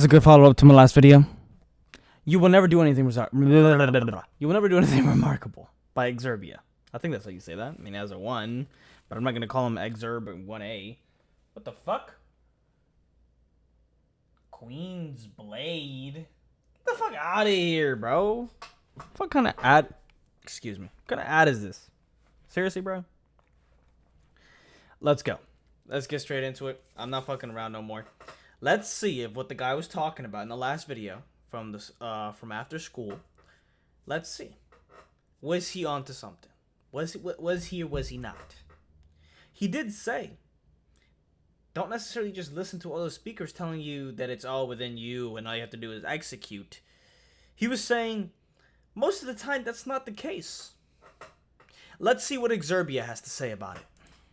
As a good follow-up to my last video, you will never do anything remarkable by Exerbia. I think that's how you say that. I mean, as a 1, but I'm not going to call him Exerb 1A. What the fuck? Queen's Blade? Get the fuck out of here, bro. What kind of ad... Excuse me. What kind of ad is this? Seriously, bro? Let's go. Let's get straight into it. I'm not fucking around no more. Let's see if what the guy was talking about in the last video from this after school. Let's see. Was he onto something? Was he or was he not? He did say, don't necessarily just listen to all those speakers telling you that it's all within you and all you have to do is execute. He was saying, most of the time that's not the case. Let's see what Exerbia has to say about it.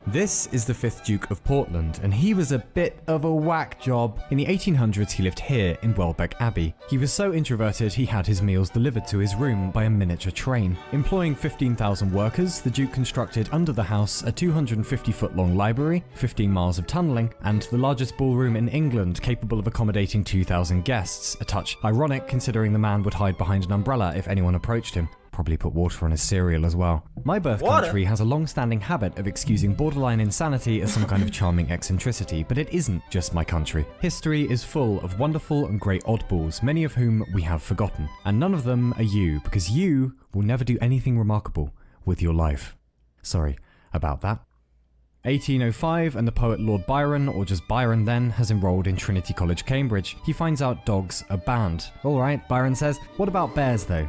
This is the 5th Duke of Portland, and he was a bit of a whack job. In the 1800s, he lived here in Welbeck Abbey. He was so introverted, he had his meals delivered to his room by a miniature train. Employing 15,000 workers, the Duke constructed under the house a 250-foot-long library, 15 miles of tunnelling, and the largest ballroom in England, capable of accommodating 2,000 guests. A touch ironic, considering the man would hide behind an umbrella if anyone approached him. Probably put water on his cereal as well. My birth country has a long-standing habit of excusing borderline insanity as some kind of charming eccentricity, but it isn't just my country. History is full of wonderful and great oddballs, many of whom we have forgotten. And none of them are you, because you will never do anything remarkable with your life. Sorry about that. 1805, and the poet Lord Byron, or just Byron then, has enrolled in Trinity College, Cambridge. He finds out dogs are banned. Alright, Byron says, what about bears though?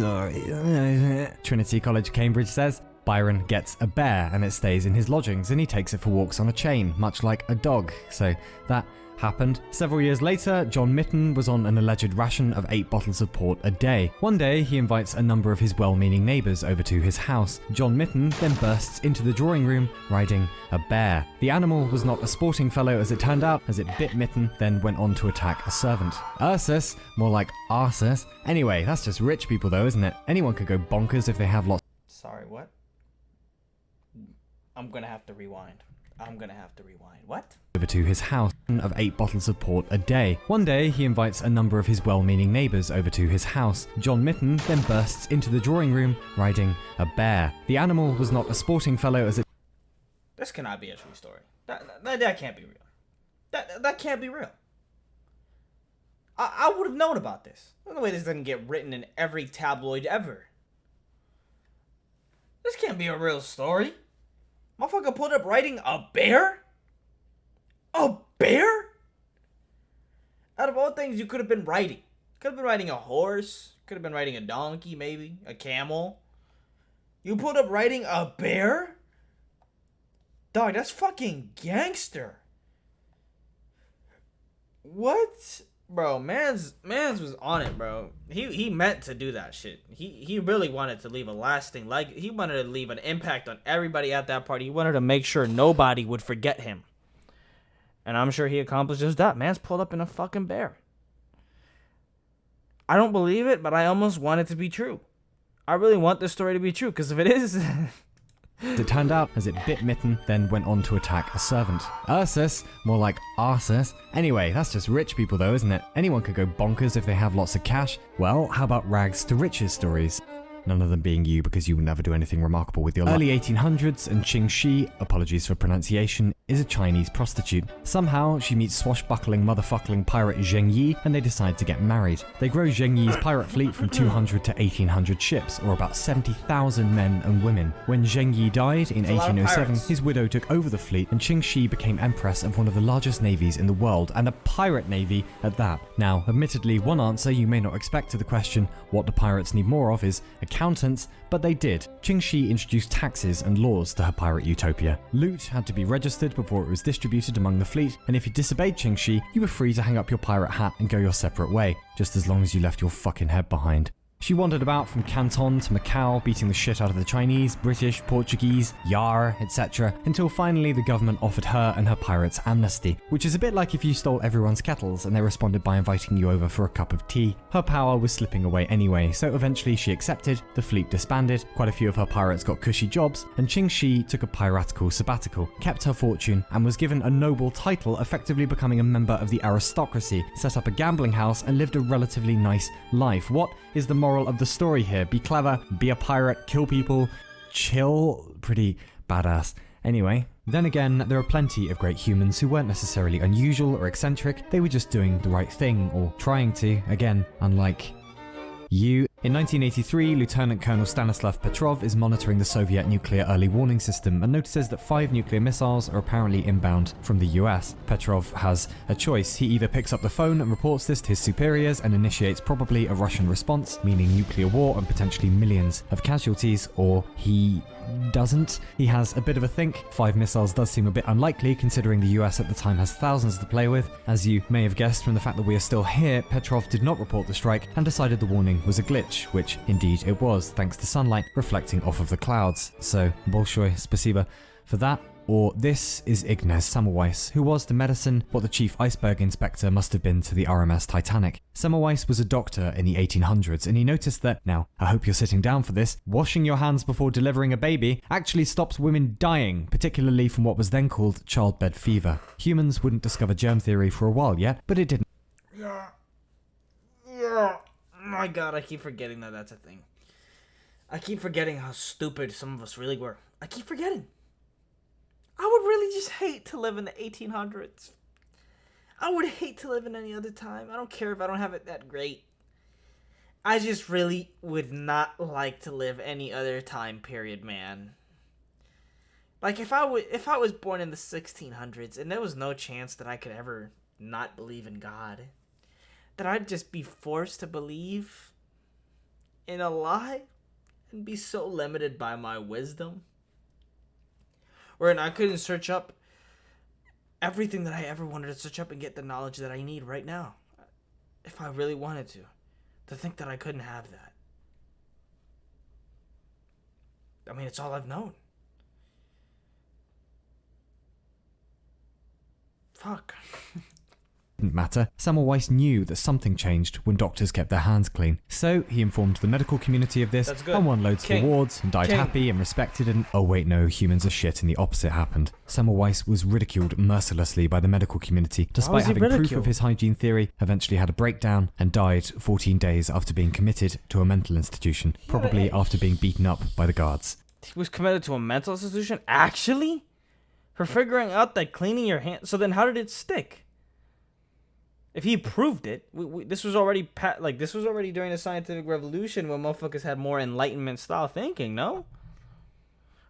Sorry. Trinity College, Cambridge says, Byron gets a bear and it stays in his lodgings and he takes it for walks on a chain, much like a dog. So that happened. Several years later, John Mitten was on an alleged ration of 8 bottles of port a day. One day, he invites a number of his well-meaning neighbours over to his house. John Mitten then bursts into the drawing room riding a bear. The animal was not a sporting fellow as it turned out, as it bit Mitten, then went on to attack a servant. Ursus, more like Arsus. Anyway, that's just rich people though, isn't it? Anyone could go bonkers if they have lots. Sorry, what? I'm gonna have to rewind. What? Over to his house of 8 bottles of port a day. One day, he invites a number of his well-meaning neighbours over to his house. John Mitten then bursts into the drawing room riding a bear. The animal was not a sporting fellow as it... This cannot be a true story. That can't be real. That can't be real. I would have known about this. There's no way this doesn't get written in every tabloid ever. This can't be a real story. Motherfucker pulled up riding a bear? A bear? Out of all things you could have been riding. Could have been riding a horse. Could have been riding a donkey, maybe. A camel. You pulled up riding a bear? Dog, that's fucking gangster. What? Bro, mans was on it, bro. He meant to do that shit. He really wanted to leave a lasting, like, he wanted to leave an impact on everybody at that party. He wanted to make sure nobody would forget him. And I'm sure he accomplished just that. Man's pulled up in a fucking bear. I don't believe it, but I almost want it to be true. I really want this story to be true, because if it is... It turned out as it bit Mitten, then went on to attack a servant. Ursus, more like Arsus. Anyway, that's just rich people though, isn't it? Anyone could go bonkers if they have lots of cash. Well, how about rags to riches stories? None of them being you, because you will never do anything remarkable with your life. Early 1800s, and Qing Shi, apologies for pronunciation, is a Chinese prostitute. Somehow, she meets swashbuckling motherfuckling pirate Zheng Yi, and they decide to get married. They grow Zheng Yi's pirate fleet from 200 to 1,800 ships, or about 70,000 men and women. When Zheng Yi died in 1807, his widow took over the fleet, and Qing Shi became empress of one of the largest navies in the world, and a pirate navy at that. Now, admittedly, one answer you may not expect to the question, what do pirates need more of, is accountants, but they did. Qing Shi introduced taxes and laws to her pirate utopia. Loot had to be registered before it was distributed among the fleet, and if you disobeyed Qing Shi, you were free to hang up your pirate hat and go your separate way, just as long as you left your fucking head behind. She wandered about from Canton to Macau, beating the shit out of the Chinese, British, Portuguese, Yar, etc., until finally the government offered her and her pirates amnesty, which is a bit like if you stole everyone's kettles and they responded by inviting you over for a cup of tea. Her power was slipping away anyway, so eventually she accepted, the fleet disbanded, quite a few of her pirates got cushy jobs, and Qing Shi took a piratical sabbatical, kept her fortune, and was given a noble title, effectively becoming a member of the aristocracy, set up a gambling house, and lived a relatively nice life. What is the moral of the story here? Be clever, be a pirate, kill people, chill? Pretty badass. Anyway, then again, there are plenty of great humans who weren't necessarily unusual or eccentric, they were just doing the right thing, or trying to, again, unlike you. In 1983, Lieutenant Colonel Stanislav Petrov is monitoring the Soviet nuclear early warning system and notices that 5 nuclear missiles are apparently inbound from the US. Petrov has a choice. He either picks up the phone and reports this to his superiors and initiates probably a Russian response, meaning nuclear war and potentially millions of casualties, or he doesn't. He has a bit of a think. 5 missiles does seem a bit unlikely considering the US at the time has thousands to play with. As you may have guessed from the fact that we are still here, Petrov did not report the strike and decided the warning was a glitch, which indeed it was, thanks to sunlight reflecting off of the clouds. So, bolshoi spasiba for that. Or this is Ignaz Semmelweis, who was to medicine what the chief iceberg inspector must have been to the RMS Titanic. Semmelweis was a doctor in the 1800s, and he noticed that, now, I hope you're sitting down for this, washing your hands before delivering a baby actually stops women dying, particularly from what was then called childbed fever. Humans wouldn't discover germ theory for a while yet, but it didn't. Yeah. My god, I keep forgetting that that's a thing. I keep forgetting how stupid some of us really were. I keep forgetting. I would really just hate to live in the 1800s. I would hate to live in any other time. I don't care if I don't have it that great. I just really would not like to live any other time period, man. Like, if I was born in the 1600s and there was no chance that I could ever not believe in God, that I'd just be forced to believe in a lie and be so limited by my wisdom. Or I couldn't search up everything that I ever wanted to search up and get the knowledge that I need right now. If I really wanted to. To think that I couldn't have that. I mean, it's all I've known. Fuck. Didn't matter. Semmelweis knew that something changed when doctors kept their hands clean. So he informed the medical community of this, and won loads of awards, and died happy and respected, and oh wait no, humans are shit, and the opposite happened. Semmelweis was ridiculed mercilessly by the medical community, despite having proof of his hygiene theory, eventually had a breakdown, and died 14 days after being committed to a mental institution, probably after being beaten up by the guards. He was committed to a mental institution? Actually? For figuring out that cleaning your hands... So then how did it stick? If he proved it, this was already this was already during the scientific revolution when motherfuckers had more enlightenment style thinking, no?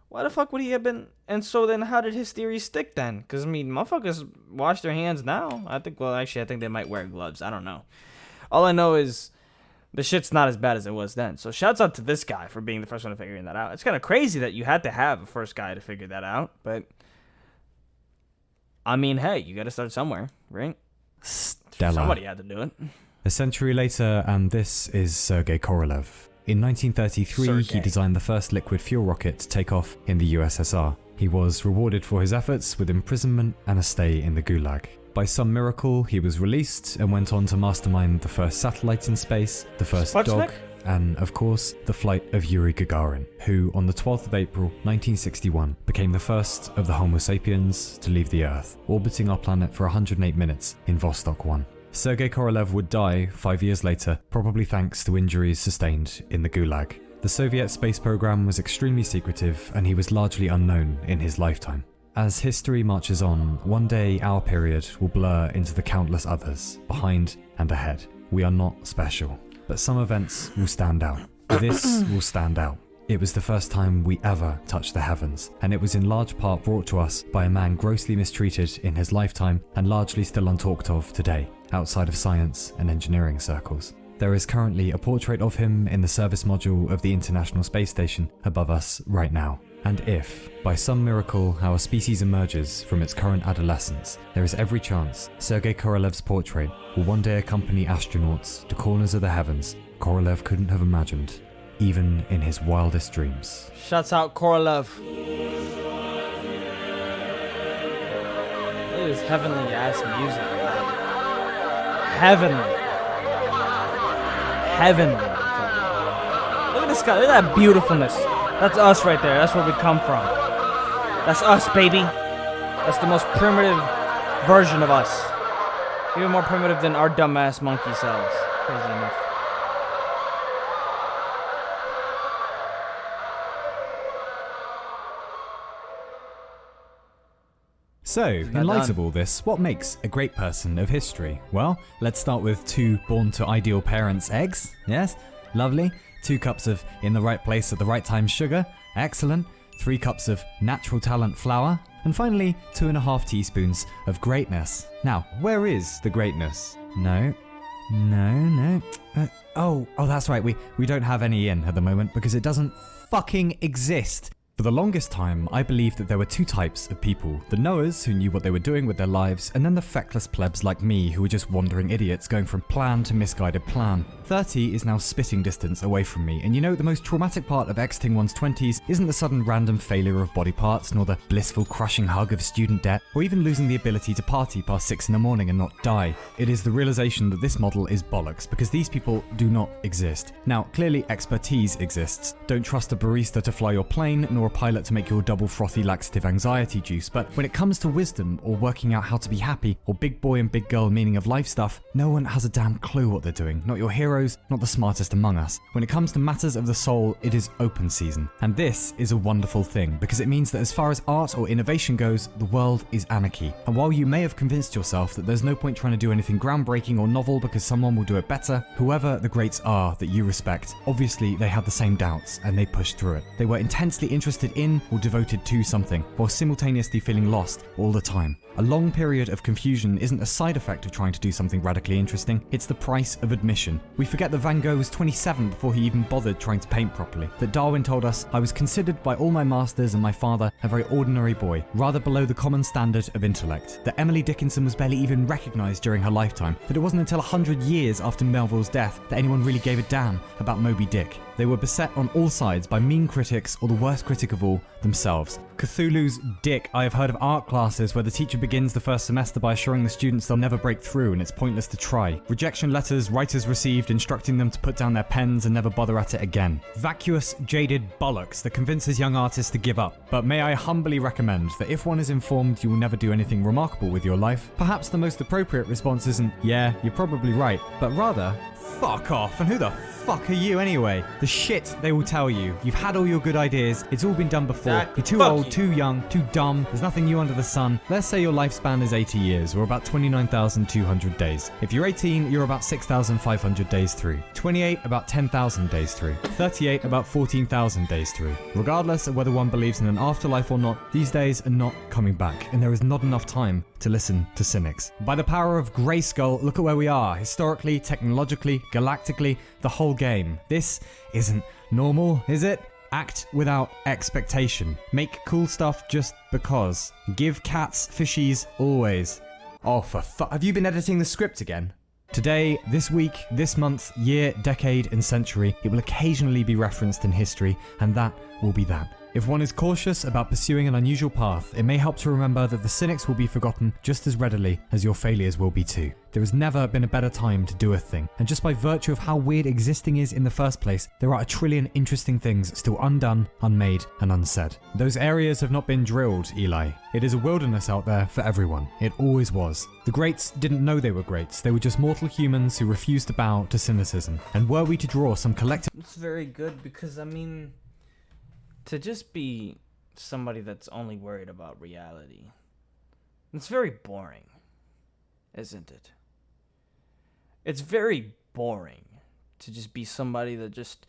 Why the fuck would he have been? And so then how did his theory stick then? Because, I mean, motherfuckers wash their hands now. I think they might wear gloves. I don't know. All I know is the shit's not as bad as it was then. So shouts out to this guy for being the first one to figuring that out. It's kind of crazy that you had to have a first guy to figure that out. But, I mean, hey, you got to start somewhere, right? Stella. Somebody had to do it. A century later, and this is Sergei Korolev. In 1933, he designed the first liquid fuel rocket to take off in the USSR. He was rewarded for his efforts with imprisonment and a stay in the Gulag. By some miracle, he was released and went on to mastermind the first satellite in space, the first dog, and, of course, the flight of Yuri Gagarin, who, on the 12th of April 1961, became the first of the Homo sapiens to leave the Earth, orbiting our planet for 108 minutes in Vostok 1. Sergei Korolev would die 5 years later, probably thanks to injuries sustained in the Gulag. The Soviet space program was extremely secretive, and he was largely unknown in his lifetime. As history marches on, one day our period will blur into the countless others, behind and ahead. We are not special. But some events will stand out. This will stand out. It was the first time we ever touched the heavens, and it was in large part brought to us by a man grossly mistreated in his lifetime and largely still untalked of today, outside of science and engineering circles. There is currently a portrait of him in the service module of the International Space Station above us right now. And if, by some miracle, our species emerges from its current adolescence, there is every chance Sergei Korolev's portrait will one day accompany astronauts to corners of the heavens Korolev couldn't have imagined, even in his wildest dreams. Shouts out Korolev. Look at this heavenly ass music. Heavenly. Heavenly. Look at this guy. Look at that beautifulness. That's us right there. That's where we come from. That's us, baby. That's the most primitive version of us. Even more primitive than our dumbass monkey selves. Crazy enough. So, in light of all this, what makes a great person of history? Well, let's start with 2 born to ideal parents' eggs. Yes, lovely. 2 cups of in the right place at the right time sugar. Excellent. 3 cups of natural talent flour. And finally, 2.5 teaspoons of greatness. Now, where is the greatness? No. Oh, that's right. We don't have any in at the moment because it doesn't fucking exist. For the longest time, I believed that there were 2 types of people. The knowers, who knew what they were doing with their lives, and then the feckless plebs like me, who were just wandering idiots going from plan to misguided plan. 30 is now spitting distance away from me, and you know, the most traumatic part of exiting one's 20s isn't the sudden random failure of body parts, nor the blissful crushing hug of student debt, or even losing the ability to party past 6 in the morning and not die. It is the realization that this model is bollocks, because these people do not exist. Now, clearly expertise exists. Don't trust a barista to fly your plane, nor a pilot to make your double frothy laxative anxiety juice, but when it comes to wisdom, or working out how to be happy, or big boy and big girl meaning of life stuff, no one has a damn clue what they're doing. Not your heroes, not the smartest among us. When it comes to matters of the soul, it is open season. And this is a wonderful thing, because it means that as far as art or innovation goes, the world is anarchy. And while you may have convinced yourself that there's no point trying to do anything groundbreaking or novel because someone will do it better, whoever the greats are that you respect, obviously they had the same doubts and they pushed through it. They were intensely interested in or devoted to something, while simultaneously feeling lost all the time. A long period of confusion isn't a side effect of trying to do something radically interesting, it's the price of admission. We forget that Van Gogh was 27 before he even bothered trying to paint properly, that Darwin told us, "I was considered by all my masters and my father a very ordinary boy, rather below the common standard of intellect," that Emily Dickinson was barely even recognised during her lifetime, that it wasn't until 100 years after Melville's death that anyone really gave a damn about Moby Dick. They were beset on all sides by mean critics or the worst critic of all, themselves. Cthulhu's dick. I have heard of art classes where the teacher begins the first semester by assuring the students they'll never break through and it's pointless to try. Rejection letters writers received instructing them to put down their pens and never bother at it again. Vacuous, jaded bollocks that convinces young artists to give up. But may I humbly recommend that if one is informed you will never do anything remarkable with your life, perhaps the most appropriate response isn't, "Yeah, you're probably right," but rather, "Fuck off, and who the fuck are you anyway?" The shit they will tell you. You've had all your good ideas, it's all been done before. Exactly. You're too Fuck old, you. too young, too dumb, there's nothing new under the sun. Let's say your lifespan is 80 years, or about 29,200 days. If you're 18, you're about 6,500 days through. 28, about 10,000 days through. 38, about 14,000 days through. Regardless of whether one believes in an afterlife or not, these days are not coming back, and there is not enough time to listen to cynics. By the power of Grayskull, look at where we are, historically, technologically, galactically, the whole game. This isn't normal, is it? Act without expectation. Make cool stuff just because. Give cats fishies always. Oh, for have you been editing the script again? Today, this week, this month, year, decade, and century, it will occasionally be referenced in history, and that will be that. If one is cautious about pursuing an unusual path, it may help to remember that the cynics will be forgotten just as readily as your failures will be too. There has never been a better time to do a thing, and just by virtue of how weird existing is in the first place, there are a trillion interesting things still undone, unmade, and unsaid. Those areas have not been drilled, Eli. It is a wilderness out there for everyone. It always was. The greats didn't know they were greats. They were just mortal humans who refused to bow to cynicism. And were we to draw some collective... It's very good because, I mean, to just be somebody that's only worried about reality, it's very boring, isn't it? It's very boring to just be somebody that just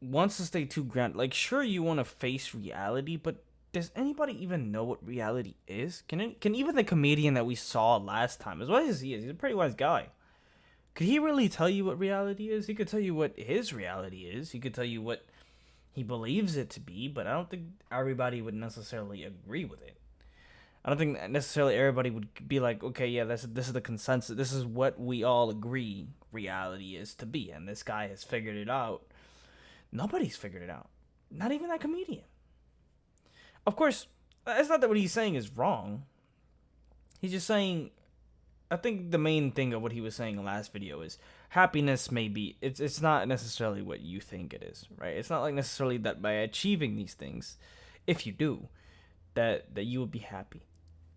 wants to stay too grand. Like, sure, you want to face reality, but does anybody even know what reality is? Can even the comedian that we saw last time, as wise as he is, he's a pretty wise guy, could he really tell you what reality is? He could tell you what his reality is. He could tell you what he believes it to be, but I don't think everybody would necessarily agree with it. I don't think necessarily everybody would be like, okay, yeah, this is the consensus. This is what we all agree reality is to be, and this guy has figured it out. Nobody's figured it out. Not even that comedian. Of course, it's not that what he's saying is wrong. He's just saying, I think the main thing of what he was saying in the last video is happiness may be, it's not necessarily what you think it is, right? It's not like necessarily that by achieving these things, if you do, that you will be happy,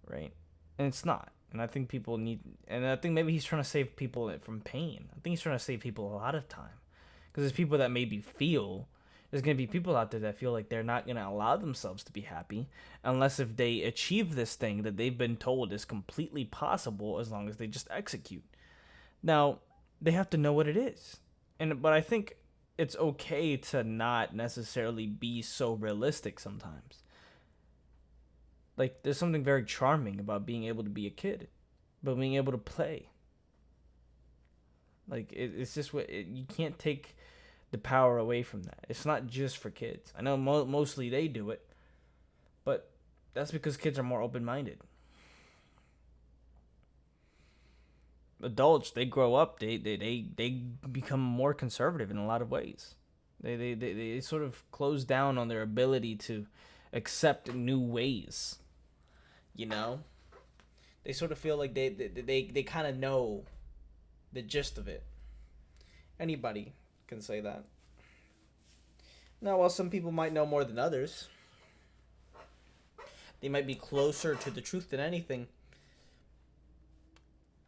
right? And it's not. And I think people need, and I think maybe he's trying to save people from pain. I think he's trying to save people a lot of time. Because there's people that maybe feel, there's going to be people out there that feel like they're not going to allow themselves to be happy unless if they achieve this thing that they've been told is completely possible as long as they just execute. Now, they have to know what it is. But I think it's okay to not necessarily be so realistic sometimes. Like, there's something very charming about being able to be a kid, but being able to play. Like, it's just what you can't take the power away from that. It's not just for kids. I know mostly they do it, but that's because kids are more open-minded. Adults, they grow up, they become more conservative in a lot of ways. They sort of close down on their ability to accept new ways. You know, they sort of feel like they kind of know the gist of it. Anybody can say that. Now, while some people might know more than others, they might be closer to the truth than anything,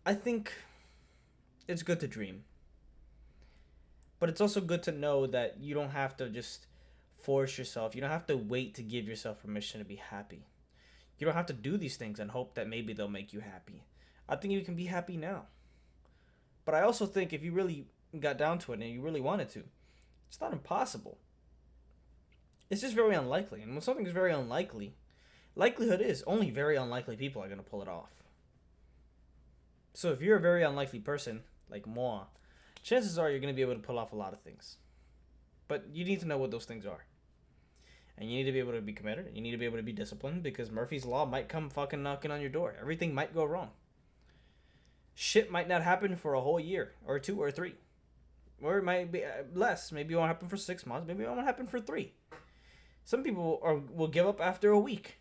I think it's good to dream. But it's also good to know that you don't have to just force yourself. You don't have to wait to give yourself permission to be happy. You don't have to do these things and hope that maybe they'll make you happy. I think you can be happy now. But I also think if you really got down to it and you really wanted to, it's not impossible. It's just very unlikely. And when something is very unlikely, likelihood is only very unlikely people are going to pull it off. So if you're a very unlikely person, like moi, chances are you're going to be able to pull off a lot of things. But you need to know what those things are. And you need to be able to be committed. You need to be able to be disciplined because Murphy's Law might come fucking knocking on your door. Everything might go wrong. Shit might not happen for a whole year or 2 or 3. Or it might be less. Maybe it won't happen for 6 months. Maybe it won't happen for 3. Some people will give up after a week.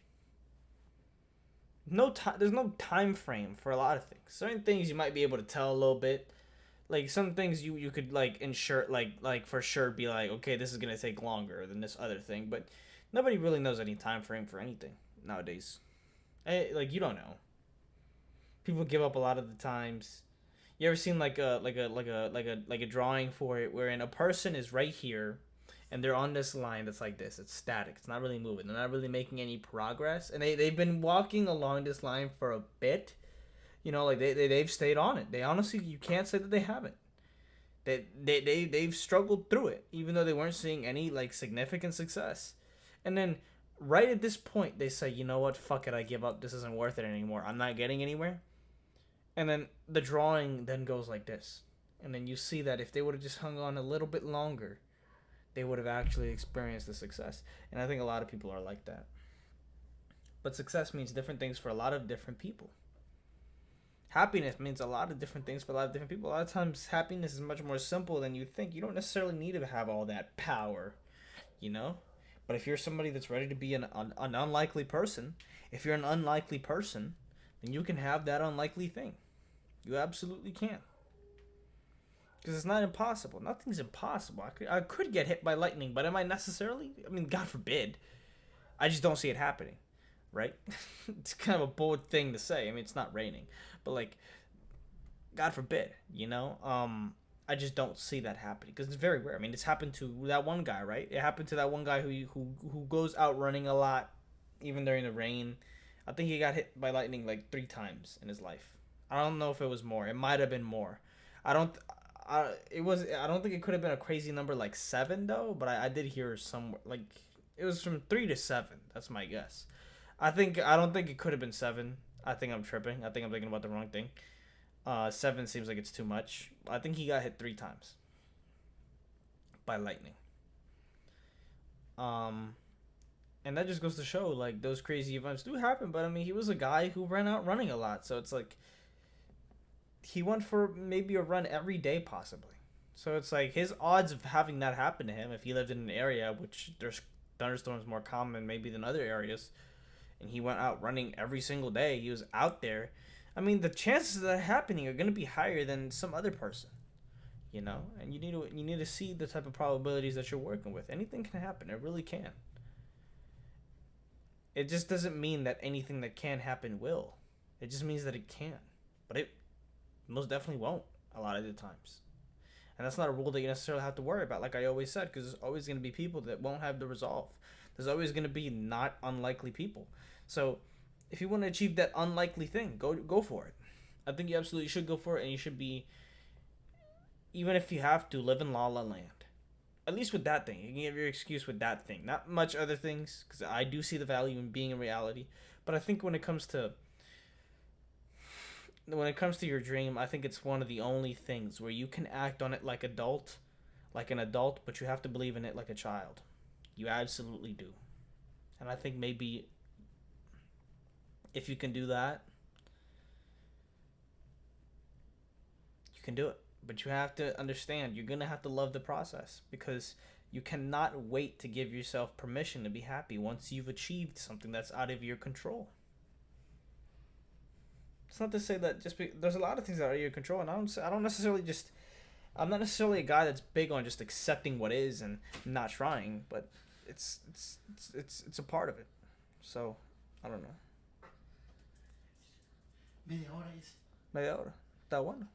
There's no time frame for a lot of things. Certain things you might be able to tell a little bit. Like some things you could like ensure like for sure be like, okay, this is gonna take longer than this other thing, but nobody really knows any time frame for anything nowadays. Like you don't know. People give up a lot of the times. You ever seen like a drawing for it wherein a person is right here and they're on this line that's like this. It's static. It's not really moving. They're not really making any progress. And they've been walking along this line for a bit. You know, like they've stayed on it. They honestly, you can't say that they haven't. They've struggled through it, even though they weren't seeing any like significant success. And then right at this point, they say, you know what, fuck it, I give up. This isn't worth it anymore. I'm not getting anywhere. And then the drawing then goes like this. And then you see that if they would have just hung on a little bit longer, they would have actually experienced the success. And I think a lot of people are like that. But success means different things for a lot of different people. Happiness means a lot of different things for a lot of different people. A lot of times happiness is much more simple than you think. You don't necessarily need to have all that power, you know? But if you're somebody that's ready to be an unlikely person, if you're an unlikely person, then you can have that unlikely thing. You absolutely can. Because it's not impossible. Nothing's impossible. I could get hit by lightning, but am I necessarily? I mean, God forbid. I just don't see it happening, right? It's kind of a bold thing to say. I mean, it's not raining. But, like, God forbid, you know? I just don't see that happening because it's very rare. I mean, it's happened to that one guy, right? It happened to that one guy who goes out running a lot, even during the rain. I think he got hit by lightning like 3 times in his life. I don't know if it was more. It might have been more. I don't think it could have been a crazy number like 7 though. But I did hear somewhere like it was from 3 to 7. That's my guess. I don't think it could have been 7. I think I'm tripping. I think I'm thinking about the wrong thing. 7 seems like it's too much. I think he got hit 3 times by lightning. And that just goes to show, like, those crazy events do happen. But I mean, he was a guy who ran out running a lot, so it's like he went for maybe a run every day, possibly. So it's like his odds of having that happen to him, if he lived in an area which there's thunderstorms more common maybe than other areas, and he went out running every single day, he was out there. I mean, the chances of that happening are going to be higher than some other person, you know. And you need to see the type of probabilities that you're working with. Anything can happen. It really can. It just doesn't mean that anything that can happen will. It just means that it can, but it most definitely won't a lot of the times. And that's not a rule that you necessarily have to worry about, like I always said, because there's always going to be people that won't have the resolve. There's always going to be not unlikely people. So if you want to achieve that unlikely thing, go for it. I think you absolutely should go for it, and you should be, even if you have to, live in La La Land. At least with that thing. You can give your excuse with that thing. Not much other things, because I do see the value in being in reality. But I think when it comes to your dream, I think it's one of the only things where you can act on it like an adult, but you have to believe in it like a child. You absolutely do. And I think maybe if you can do that, you can do it. But you have to understand, you're going to have to love the process, because you cannot wait to give yourself permission to be happy once you've achieved something that's out of your control. It's not to say that there's a lot of things that are out of your control, and I'm not necessarily a guy that's big on just accepting what is and not trying, but it's a part of it. So, I don't know. Media hora. Está bueno.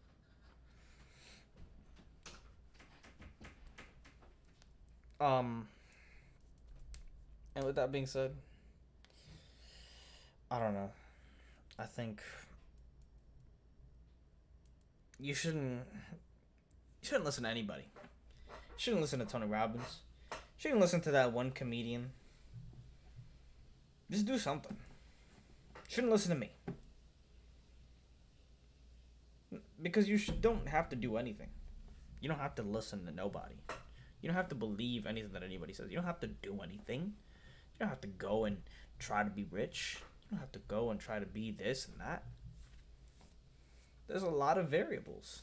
And with that being said, I don't know. I think you shouldn't listen to anybody. You shouldn't listen to Tony Robbins. You shouldn't listen to that one comedian. Just do something. You shouldn't listen to me. Because you don't have to do anything. You don't have to listen to nobody. You don't have to believe anything that anybody says. You don't have to do anything. You don't have to go and try to be rich. You don't have to go and try to be this and that. There's a lot of variables.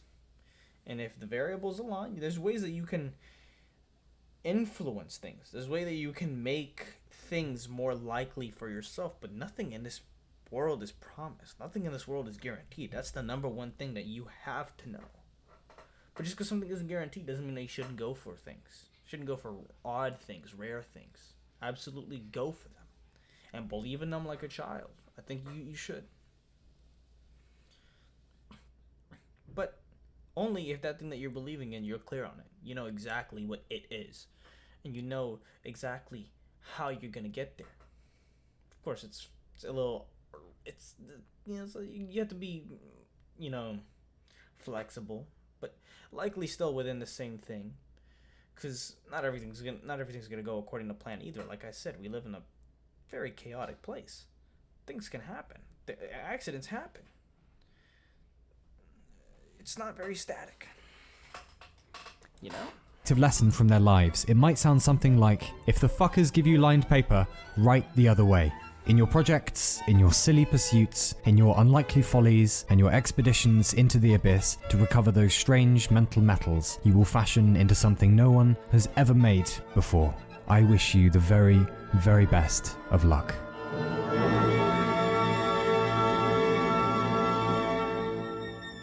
And if the variables align, there's ways that you can influence things. There's ways that you can make things more likely for yourself. But nothing in this world is promised. Nothing in this world is guaranteed. That's the number one thing that you have to know. But just because something isn't guaranteed doesn't mean that you shouldn't go for things. You shouldn't go for odd things, rare things. Absolutely go for them. And believe in them like a child. I think you should. But only if that thing that you're believing in, you're clear on it. You know exactly what it is. And you know exactly how you're going to get there. Of course, it's a little... so you have to be, flexible. But likely still within the same thing, because not everything's gonna go according to plan either. Like I said, we live in a very chaotic place. Things can happen. Accidents happen. It's not very static. Lesson from their lives. It might sound something like, if the fuckers give you lined paper, write the other way. In your projects, in your silly pursuits, in your unlikely follies, and your expeditions into the abyss to recover those strange mental metals you will fashion into something no one has ever made before. I wish you the very, very best of luck.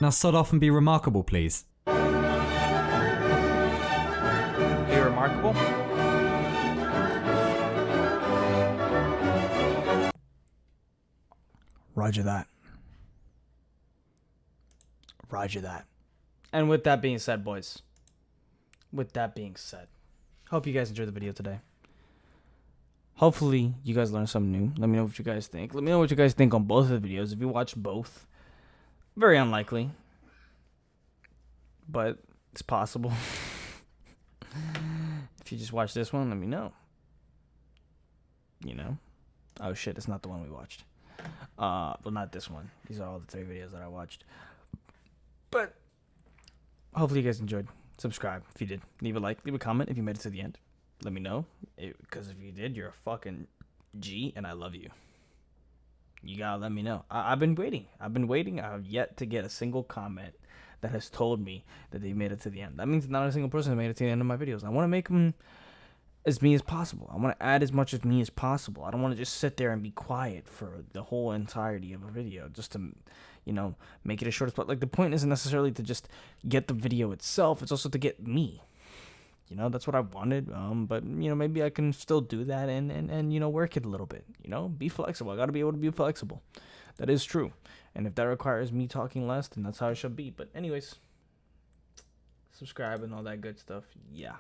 Now sod off and be remarkable, please. Be remarkable? Roger that. Roger that. And with that being said, boys. Hope you guys enjoyed the video today. Hopefully, you guys learned something new. Let me know what you guys think. Let me know what you guys think on both of the videos. If you watched both, very unlikely. But it's possible. If you just watched this one, let me know. Oh shit, it's not the one we watched. Well, not this one. These are all the 3 videos that I watched. But hopefully you guys enjoyed. Subscribe if you did. Leave a like. Leave a comment if you made it to the end. Let me know, because if you did, you're a fucking G, and I love you. You gotta let me know. I've been waiting. I have yet to get a single comment that has told me that they made it to the end. That means not a single person has made it to the end of my videos. I want to make them as me as possible. I want to add as much of me as possible. I don't want to just sit there and be quiet for the whole entirety of a video just to, make it as short as possible. Like, the point isn't necessarily to just get the video itself. It's also to get me. That's what I wanted. But maybe I can still do that and work it a little bit. Be flexible. I got to be able to be flexible. That is true. And if that requires me talking less, then that's how it should be. But anyways, subscribe and all that good stuff. Yeah.